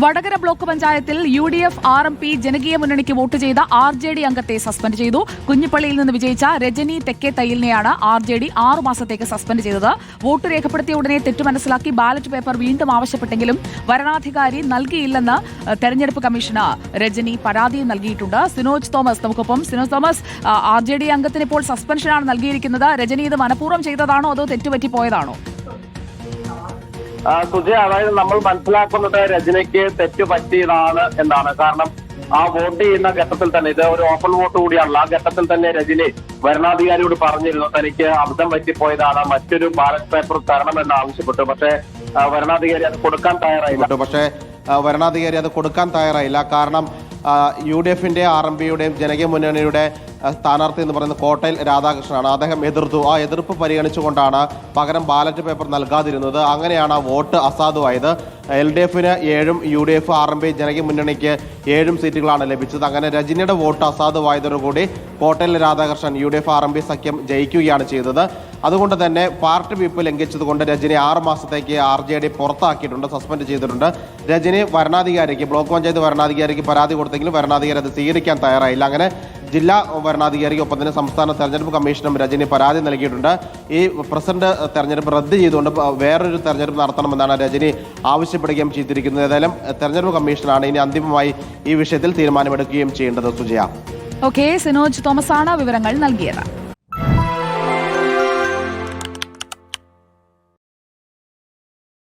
Vadakara block പഞ്ചായത്തിൽ UDF RMP ജനകീയ മുന്നണിക്ക് വോട്ട് ചെയ്ത RJD അംഗത്തെ സസ്പെൻഡ് ചെയ്തു. കുഞ്ഞിപ്പള്ളിയിൽ നിന്ന് വിജയിച്ച രജനി തെക്കേ തയ്യലിനെയാണ് RJD 6 മാസത്തേക്ക് സസ്പെൻഡ് ചെയ്തത്. വോട്ട് രേഖപ്പെടുത്തിയ ഉടനെ തെറ്റു മനസ്സിലാക്കി ബാലറ്റ് പേപ്പർ വീണ്ടും ആവശ്യപ്പെട്ടെങ്കിലും വരണാധികാരി നൽകിയില്ലെന്ന് തെരഞ്ഞെടുപ്പ് കമ്മീഷന് രജനി പരാതി നൽകിയിട്ടുണ്ട്. സിനോജ് തോമസ് നമുക്കൊപ്പം. സിനോജ് തോമസ്, RJD അംഗത്തിന് ഇപ്പോൾ സസ്പെൻഷനാണ് നൽകിയിരിക്കുന്നത്. രജനി ഇത് മനഃപൂർവ്വം ചെയ്തതാണോ അതോ തെറ്റുപറ്റിപ്പോയതാണോ? സുജയ, അതായത് നമ്മൾ മനസ്സിലാക്കുന്നത് രജനിക്ക് തെറ്റ് പറ്റിയതാണ് എന്നാണ്. കാരണം ആ വോട്ട് ചെയ്യുന്ന ഘട്ടത്തിൽ തന്നെ, ഇത് ഒരു ഓപ്പൺ വോട്ട് കൂടിയാണല്ലോ, ആ ഘട്ടത്തിൽ തന്നെ രജനി വരണാധികാരിയോട് പറഞ്ഞിരുന്നു തനിക്ക് അബദ്ധം പറ്റിപ്പോയതാണ്, മറ്റൊരു ബാലറ്റ് പേപ്പർ തരണമെന്ന് ആവശ്യപ്പെട്ടു. പക്ഷേ വരണാധികാരി അത് കൊടുക്കാൻ തയ്യാറായില്ല. കാരണം UDFന്റെ RMPയുടെയും ജനകീയ മുന്നണിയുടെ സ്ഥാനാർത്ഥി എന്ന് പറയുന്നത് കോട്ടയിൽ രാധാകൃഷ്ണനാണ്. അദ്ദേഹം എതിർത്തു. ആ എതിർപ്പ് പരിഗണിച്ചുകൊണ്ടാണ് പകരം ബാലറ്റ് പേപ്പർ നൽകാതിരുന്നത്. അങ്ങനെയാണ് ആ വോട്ട് അസാധുവായത്. LDFന് 7ഉം UDF RMP ജനകീയ മുന്നണിക്ക് 7ഉം സീറ്റുകളാണ് ലഭിച്ചത്. അങ്ങനെ രജനിയുടെ വോട്ട് അസാധുവായതോടുകൂടി കോട്ടയിൽ രാധാകൃഷ്ണൻ UDF RMP സഖ്യം ജയിക്കുകയാണ് ചെയ്തത്. അതുകൊണ്ട് തന്നെ പാർട്ടി വിപ്പ് ലംഘിച്ചതുകൊണ്ട് രജനി 6 മാസത്തേക്ക് RJD പുറത്താക്കിയിട്ടുണ്ട്, സസ്പെൻഡ് ചെയ്തിട്ടുണ്ട്. രജനി വരണാധികാരിക്ക്, ബ്ലോക്ക് പഞ്ചായത്ത് വരണാധികാരിക്ക് പരാതി കൊടുത്തെങ്കിലും വരണാധികാരി അത് സ്വീകരിക്കാൻ തയ്യാറായില്ല. അങ്ങനെ ജില്ലാ വരണാധികാരിക്ക് ഒപ്പം തന്നെ സംസ്ഥാന തെരഞ്ഞെടുപ്പ് കമ്മീഷനും രജനി പരാതി നൽകിയിട്ടുണ്ട്. ഈ പ്രസിഡന്റ് തെരഞ്ഞെടുപ്പ് റദ്ദ് ചെയ്തുകൊണ്ട് വേറൊരു തെരഞ്ഞെടുപ്പ് നടത്തണമെന്നാണ് രജനി ആവശ്യപ്പെടുകയും ചെയ്തിരിക്കുന്നത്. ഏതായാലും തെരഞ്ഞെടുപ്പ് കമ്മീഷനാണ് ഇനി അന്തിമമായി ഈ വിഷയത്തിൽ തീരുമാനമെടുക്കുകയും ചെയ്യേണ്ടത്. സുജയ. ഓക്കെ, സിനോജ് തോമസ് ആണ് വിവരങ്ങൾ നൽകിയത്.